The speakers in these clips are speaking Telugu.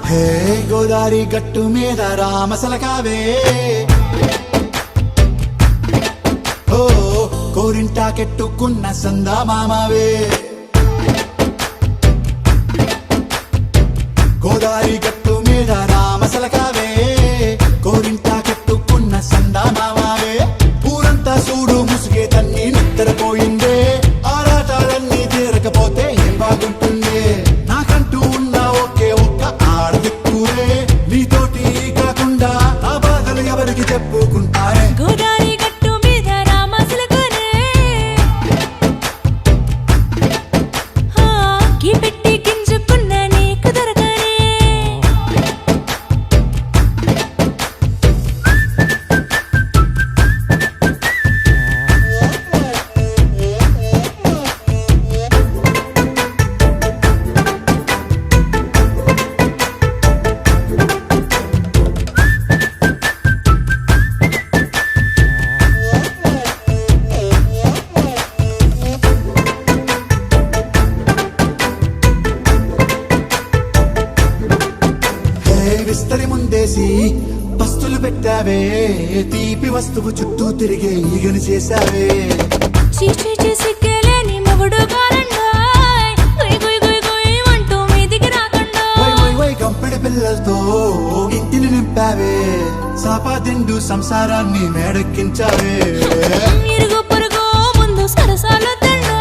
హే గోదారి గట్టు మీద రామసలకావే ఓ కోరింటాకెట్టుకున్న సందా మామావే గోదారి గట్టు మీద రామసలకావే కోరింటాకెట్టుకున్న సందా మామావే ఊరంతా చూడు ముసుగే తన్ని నిద్రపోయిందే ఆరాటాలన్నీ తీరకపోతే ఏం బాగుంటుందే నాకంటూ ఉన్న ఒకే ఒక్క ఆడదిక్కురే నీతోటి కాకుండా నా బాధలు ఎవరికి చెప్పుకుంటారే గోదారి గట్టు మీద రామసలకనే గీ పెట్టి గింజుకున్న నీకు దొరకనే విస్తరి ముందేసి పస్తులు పెట్టావే తీపి వస్తువు చుట్టూ తిరిగే ఈగని చేశావే చీచీ సిగ్గలేని మొగుడు గారండాయ్ గుయ్ గుయ్ గుయ్ గుయ్ అంటూ మీదికి రాకండా వై వై వై గంపెడి పిల్లలతో ఇంటిని నింపావే సాపాదిండు సంసారాన్ని మేడెక్కించావే ఇరుగు పొరుగు ముందు సరసాలు తండా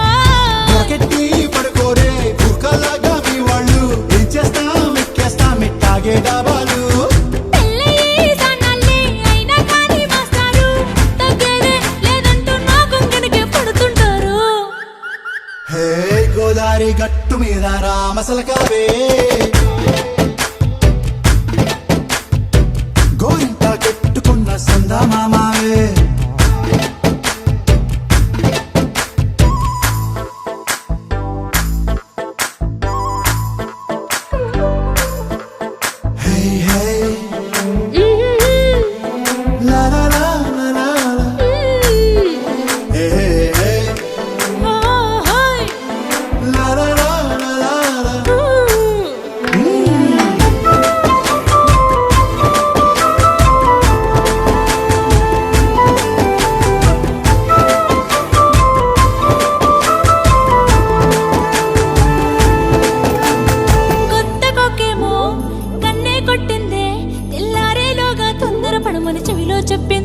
నాకెట్టి పడుకోరే కుక్కలాగా మీ వాళ్ళు ఏం చేస్తాం ఎక్కేస్తాం ఇట్టాగే డాబాలు పెళ్ళయి సన్నాళ్ళే అయినా కానీ మాస్తారు తగ్గేదే లేదంటూ నా కొంగనికే పడుతుంటారు హే గోదారి గట్టు మీద రామసలకావే గోరింటా కెట్టుకున్న సందా మామావే హే హే లా లా లా లా లా లా. హే హే ఓహోయ్ లా లా లా లా లా లా. కొత్త కొక్కేమో కన్నే కొట్టిందే తెల్లారేలోగా తొందర పడమని చెవిలో చెప్పింది